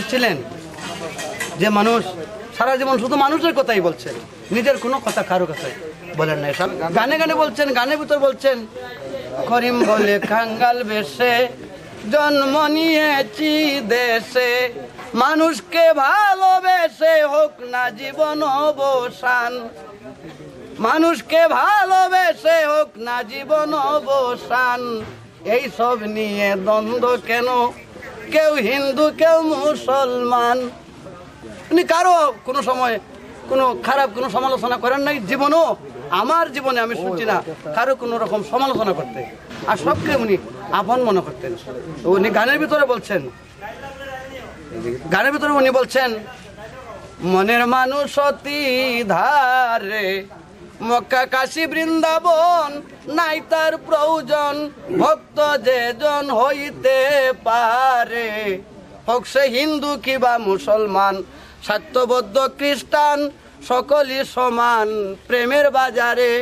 মানুষ ছিলেন যে মানুষ সারা জীবন শুধু মানুষের কথাই বলছেন, নিজের কোনো কথা কারো কাছে বলেন না। এসব গানে গানে বলছেন, গানের ভিতর বলছেন করিম বলে কাঙ্গাল বেশে জন্ম নিয়েছি দেশে, মানুষকে ভালোবেসে হোক না জীবন অবসান, মানুষকে ভালোবেসে হোক না জীবন অবসান। এই সব নিয়ে দ্বন্দ্ব কেন, কেউ হিন্দু কেউ মুসলমান। উনি কারো কোনো সময় কোনো খারাপ কোনো সমালোচনা করেন নাই, জীবনও আমার জীবনে আমি শুনছি না কারো কোনো রকম সমালোচনা করতে, আর সবকে উনি আপন মনে করতেন। তো উনি গানের ভিতরে বলছেন, গানের ভিতরে উনি বলছেন মনের মানুষ অতি ধারে, মক্কা কাশী বৃন্দাবন নাই তার প্রয়োজন, ভক্ত যেজন হইতে পারে, হোক সে হিন্দু কিবা মুসলমান, সত্যবদ্ধ খ্রিস্টান সকলই সমান প্রেমের বাজারে।